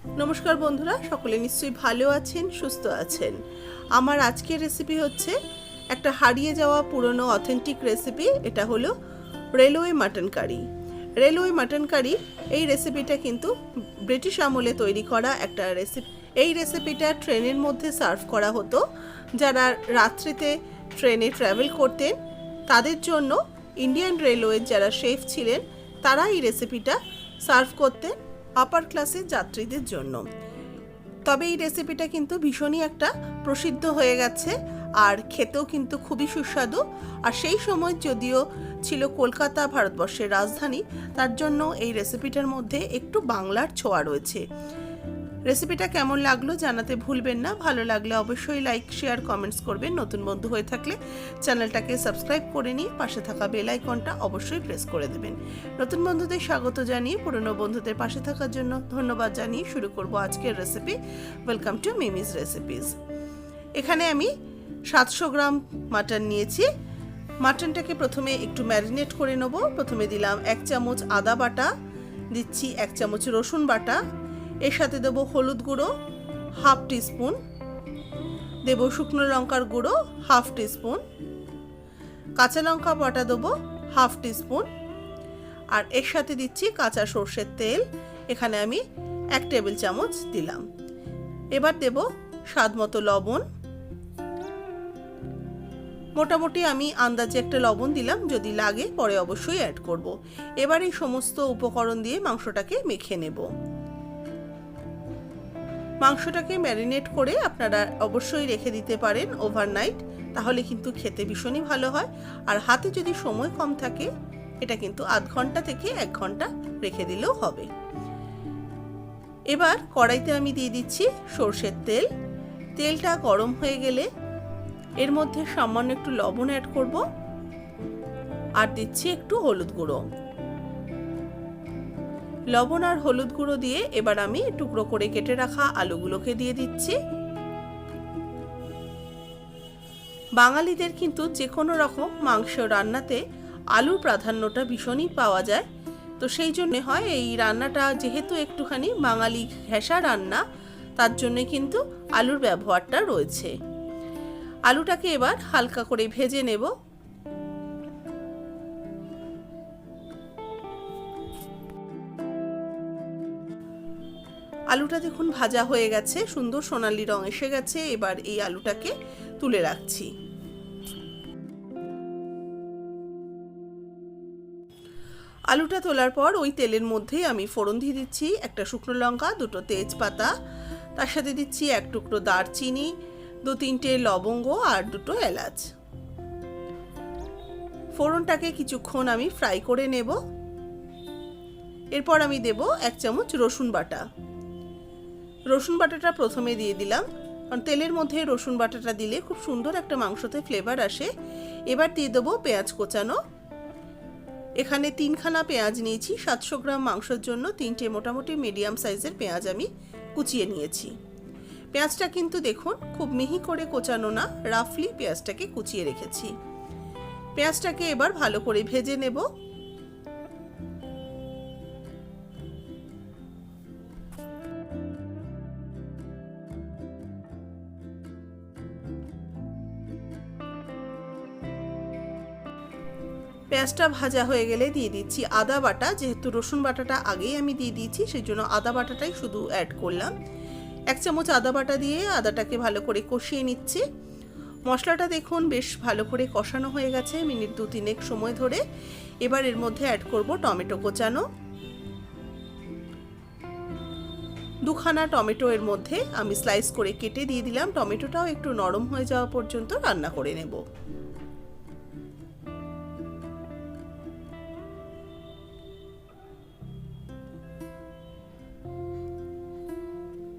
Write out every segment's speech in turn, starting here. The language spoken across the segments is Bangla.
নমস্কার বন্ধুরা, সকলে নিশ্চয়ই ভালো আছেন, সুস্থ আছেন। আমার আজকের রেসিপি হচ্ছে একটা হারিয়ে যাওয়া পুরনো অথেন্টিক রেসিপি। এটা হলো railway mutton curry. Railway mutton curry এই রেসিপিটা কিন্তু ব্রিটিশ আমলে তৈরি করা একটা রেসিপি। এই রেসিপিটা ট্রেনের মধ্যে সার্ভ করা হতো। যারা রাত্রিতে ট্রেনে ট্রাভেল করতেন তাদের জন্য ইন্ডিয়ান রেলওয়ের যারা শেফ ছিলেন তারা এই রেসিপিটা সার্ভ করতেন আপার ক্লাসের যাত্রীদের জন্য। তবে এই রেসিপিটা কিন্তু ভীষণই একটা প্রসিদ্ধ হয়ে গেছে আর খেতেও কিন্তু খুবই সুস্বাদু। আর সেই সময় যদিও ছিল কলকাতা ভারতবর্ষের রাজধানী, তার জন্য এই রেসিপিটার মধ্যে একটু বাংলার ছোঁয়া রয়েছে। রেসিপিটা কেমন লাগলো জানাতে ভুলবেন না। ভালো লাগলে অবশ্যই লাইক, শেয়ার, কমেন্টস করবেন। নতুন বন্ধু হয়ে থাকলে চ্যানেলটাকে সাবস্ক্রাইব করে নিয়ে পাশে থাকা বেল আইকনটা অবশ্যই প্রেস করে দেবেন। নতুন বন্ধুদের স্বাগত জানিয়ে পুরনো বন্ধুদের পাশে থাকার জন্য ধন্যবাদ জানিয়ে শুরু করব আজকের recipe. Welcome to Mimi's recipes. এখানে আমি 700 গ্রাম মাটন নিয়েছি। মাটনটাকে প্রথমে একটু ম্যারিনেট করে নেব। প্রথমে দিলাম 1 চামচ আদা বাটা, দিচ্ছি 1 চামচ রসুন বাটা, এর সাথে দেব হলুদ গুঁড়ো হাফ টিস্পুন, দেব শুকনো লঙ্কার গুঁড়ো হাফ টিস্পুন, কাঁচা লঙ্কা বাটা দেবো হাফ টিস্পুন, আর এর সাথে দিচ্ছি কাঁচা সর্ষের তেল। এখানে আমি 1 টেবিল চামচ দিলাম। এবার দেব স্বাদ মতো লবণ। মোটামুটি আমি আন্দাজে একটা লবণ দিলাম, যদি লাগে পরে অবশ্যই অ্যাড করব। এবার এই সমস্ত উপকরণ দিয়ে মাংসটাকে মেখে নেব। মাংসটাকে ম্যারিনেট করে আপনারা অবশ্যই রেখে দিতে পারেন ওভারনাইট, তাহলে কিন্তু খেতে ভীষণই ভালো হয়। আর হাতে যদি সময় কম থাকে এটা কিন্তু আধ ঘন্টা থেকে 1 ঘন্টা রেখে দিলেও হবে। এবার কড়াইতে আমি দিয়ে দিচ্ছি সর্ষের তেল। তেলটা গরম হয়ে গেলে এর মধ্যে সামান্য একটু লবণ অ্যাড করব আর দিচ্ছি একটু হলুদ গুঁড়ো। লবণ আর হলুদ গুঁড়ো দিয়ে এবার আমি টুকরো করে কেটে রাখা আলুগুলোকে দিয়ে দিচ্ছি। বাঙালিদের কিন্তু যে কোনো রকম মাংস রান্নাতে আলুর প্রাধান্যটা ভীষণই পাওয়া যায়। তো সেই জন্য হয় এই রান্নাটা যেহেতু একটুখানি বাঙালি ঘেঁষা রান্না, তার জন্য কিন্তু আলুর ব্যবহারটা রয়েছে। আলুটাকে এবার হালকা করে ভেজে নেব। আলুটা দেখুন ভাজা হয়ে গেছে, সুন্দর সোনালী রং এসে গেছে। এবার এই আলুটাকে তুলে রাখছি। আলুটা তোলার পর ওই তেলের মধ্যে আমি ফোড়ন দিয়ে দিচ্ছি একটা শুকনো লঙ্কা, 2টো তেজপাতা, তার সাথে দিচ্ছি 1 টুকরো দারচিনি, 2-3টে লবঙ্গ আর 2টো এলাচ। ফোড়নটাকে কিছুক্ষণ আমি ফ্রাই করে নেব। এরপর আমি দেব 1 চামচ রসুন বাটা। রসুন বাটাটা প্রথমে দিয়ে দিলাম, কারণ তেলের মধ্যে রসুন বাটাটা দিলে খুব সুন্দর একটা মাংসতে ফ্লেভার আসে। এবার দিয়ে দেবো পেঁয়াজ কোচানো। এখানে 3খানা পেঁয়াজ নিয়েছি। 700 গ্রাম মাংসের জন্য 3টে মোটামুটি মিডিয়াম সাইজের পেঁয়াজ আমি কুচিয়ে নিয়েছি। পেঁয়াজটা কিন্তু দেখুন খুব মিহি করে কোচানো না, রাফলি পেঁয়াজটাকে কুচিয়ে রেখেছি। পেঁয়াজটাকে এবার ভালো করে ভেজে নেব। পেঁয়াজটা ভাজা হয়ে গেলে দিয়ে দিচ্ছি আদা বাটা। যেহেতু রসুন বাটাটা আগেই আমি দিয়ে দিয়েছি, সেই জন্য আদা বাটাটাই শুধু অ্যাড করলাম। 1 চামচ আদা বাটা দিয়ে আদাটাকে ভালো করে কষিয়ে নিচ্ছি। মশলাটা দেখুন বেশ ভালো করে কষানো হয়ে গেছে মিনিট 2-3 সময় ধরে। এবার এর মধ্যে অ্যাড করব টমেটো কোচানো। 2খানা টমেটো এর মধ্যে আমি স্লাইস করে কেটে দিয়ে দিলাম। টমেটোটাও একটু নরম হয়ে যাওয়া পর্যন্ত রান্না করে নেব।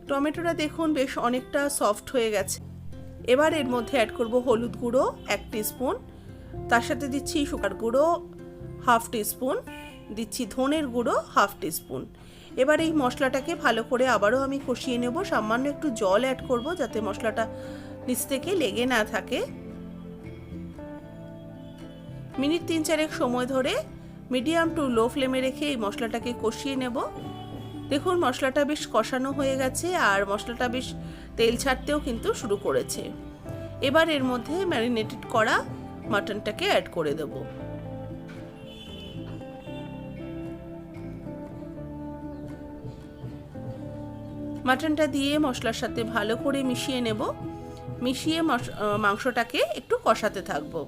টমেটোটা দেখুন বেশ অনেকটা সফট হয়ে গেছে। এবার এর মধ্যে অ্যাড করব হলুদ গুঁড়ো 1 টিস্পুন, তার সাথে দিচ্ছি শুকনো গুঁড়ো হাফ টিস্পুন, দিচ্ছি ধনের গুঁড়ো হাফ টিস্পুন। এবার এই মশলাটাকে ভালো করে আবারও আমি কষিয়ে নেব। সামান্য একটু জল অ্যাড করব যাতে মশলাটা নিচ থেকে লেগে না থাকে। মিনিট 3-4 সময় ধরে মিডিয়াম টু লো ফ্লেমে রেখে এই মশলাটাকে কষিয়ে নেব। দেখুন মশলাটা বেশ কষানো হয়ে গেছে আর মশলাটা বেশ তেল ছাড়তেও কিন্তু শুরু করেছে। এবার এর মধ্যে ম্যারিনেটেড করা মাটনটাকে অ্যাড করে দেব। মাটনটা দিয়ে মশলার সাথে ভালো করে মিশিয়ে নেব। মিশিয়ে মাংসটাকে একটু কষাতে থাকবো।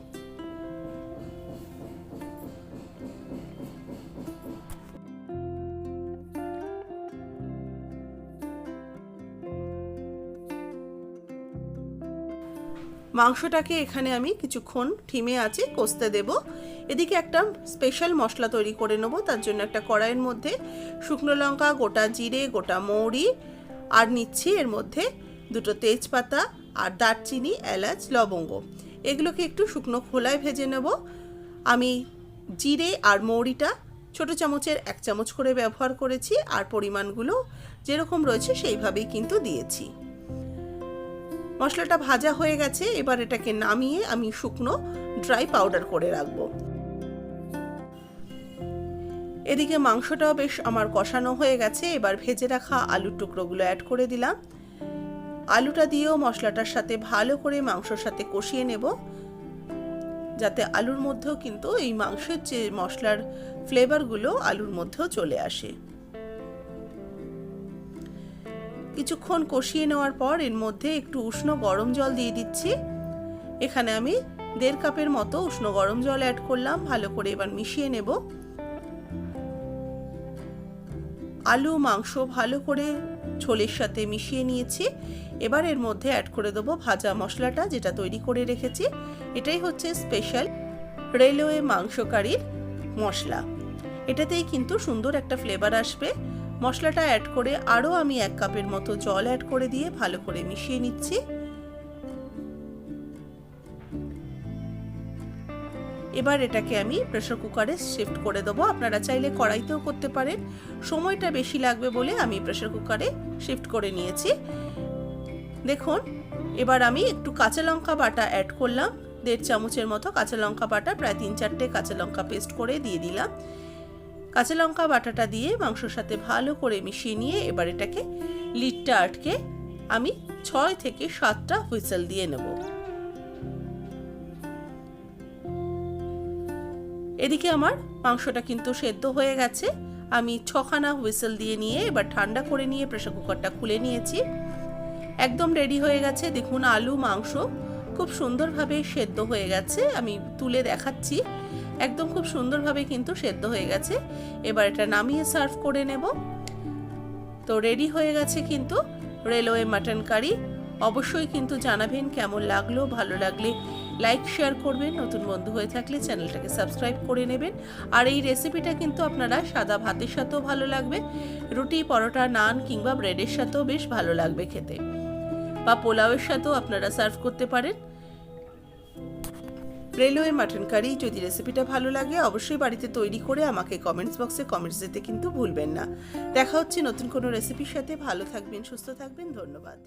মাংসটাকে এখানে আমি কিছুক্ষণ ঠিমে আছে কষতে দেব। এদিকে একটা স্পেশাল মশলা তৈরি করে নেব। তার জন্য একটা কড়াইয়ের মধ্যে শুকনো লঙ্কা, গোটা জিরে, গোটা মৌরি আর নিচ্ছি এর মধ্যে দুটো তেজপাতা আর দারচিনি, এলাচ, লবঙ্গ। এগুলোকে একটু শুকনো খোলায় ভেজে নেব। আমি জিরে আর মৌরিটা ছোট চামচের 1 চামচ করে ব্যবহার করেছি আর পরিমাণগুলো যেরকম রয়েছে সেইভাবেই কিন্তু দিয়েছি। মশলাটা ভাজা হয়ে গেছে। এবার এটাকে নামিয়ে আমি শুকনো ড্রাই পাউডার করে রাখবো। এদিকে মাংসটাও বেশ আমার কষানো হয়ে গেছে। এবার ভেজে রাখা আলুর টুকরোগুলো অ্যাড করে দিলাম। আলুটা দিয়েও মশলাটার সাথে ভালো করে মাংসর সাথে কষিয়ে নেব, যাতে আলুর মধ্যেও কিন্তু এই মাংসের যে মশলার ফ্লেভারগুলো আলুর মধ্যেও চলে আসে। কিছুক্ষণ কষিয়ে নেওয়ার পর এর মধ্যে একটু উষ্ণ গরম জল দিয়ে দিচ্ছি। এখানে আমি 1.5 কাপের মতো উষ্ণ গরম জল অ্যাড করলাম। ভালো করে এবার মিশিয়ে নেব। আলু মাংস ভালো করে ঝোলের সাথে মিশিয়ে নিয়েছি। এবার এর মধ্যে অ্যাড করে দেবো ভাজা মশলাটা যেটা তৈরি করে রেখেছি। এটাই হচ্ছে স্পেশাল রেলওয়ে মাংস কারির মশলা। এটাতেই কিন্তু সুন্দর একটা ফ্লেভার আসবে। মশলাটা অ্যাড করে আরও আমি 1 কাপের মতো জল অ্যাড করে দিয়ে ভালো করে মিশিয়ে নিচ্ছি। এবার এটাকে আমি প্রেসার কুকারে শিফট করে দেবো। আপনারা চাইলে কড়াইতেও করতে পারেন। সময়টা বেশি লাগবে বলে আমি প্রেসার কুকারে শিফট করে নিয়েছি। দেখুন এবার আমি একটু কাঁচা লঙ্কা বাটা অ্যাড করলাম। 1.5 চামচের মতো কাঁচা লঙ্কা বাটা, প্রায় 3-4টে কাঁচা লঙ্কা পেস্ট করে দিয়ে দিলাম। কাঁচা লঙ্কা বাটাটা দিয়ে মাংসর সাথে ভালো করে মিশিয়ে নিয়ে এবার এটাকে লিডটা আটকে আমি 6 থেকে 7টা হুইসেল দিয়ে নেব। এদিকে আমার মাংসটা কিন্তু সেদ্ধ হয়ে গেছে। আমি 6খানা হুইসেল দিয়ে নিয়ে এবার ঠান্ডা করে নিয়ে প্রেসার কুকারটা খুলে নিয়েছি। একদম রেডি হয়ে গেছে। দেখুন আলু মাংস খুব সুন্দরভাবে সেদ্ধ হয়ে গেছে। আমি তুলে দেখাচ্ছি, একদম খুব সুন্দরভাবে কিন্তু সেদ্ধ হয়ে গেছে। এবার এটা নামিয়ে সার্ভ করে নেব। তো রেডি হয়ে গেছে কিন্তু রেলওয়ে মাটন কারি। অবশ্যই কিন্তু জানাবেন কেমন লাগলো। ভালো লাগলে লাইক শেয়ার করবেন। নতুন বন্ধু হয়ে থাকলে চ্যানেলটাকে সাবস্ক্রাইব করে নেবেন। আর এই রেসিপিটা কিন্তু আপনারা সাদা ভাতের সাথেও ভালো লাগবে, রুটি, পরোটা, নান কিংবা ব্রেডের সাথেও বেশ ভালো লাগবে খেতে, বা পোলাওয়ের সাথেও আপনারা সার্ভ করতে পারেন। রেলওয়ে মাটন কারি যদি রেসিপিটা ভালো লাগে অবশ্যই বাড়িতে তৈরি করে আমাকে কমেন্টস বক্সে কমেন্টস দিতে কিন্তু ভুলবেন না। দেখা হচ্ছে নতুন কোনো রেসিপির সাথে। ভালো থাকবেন, সুস্থ থাকবেন। ধন্যবাদ।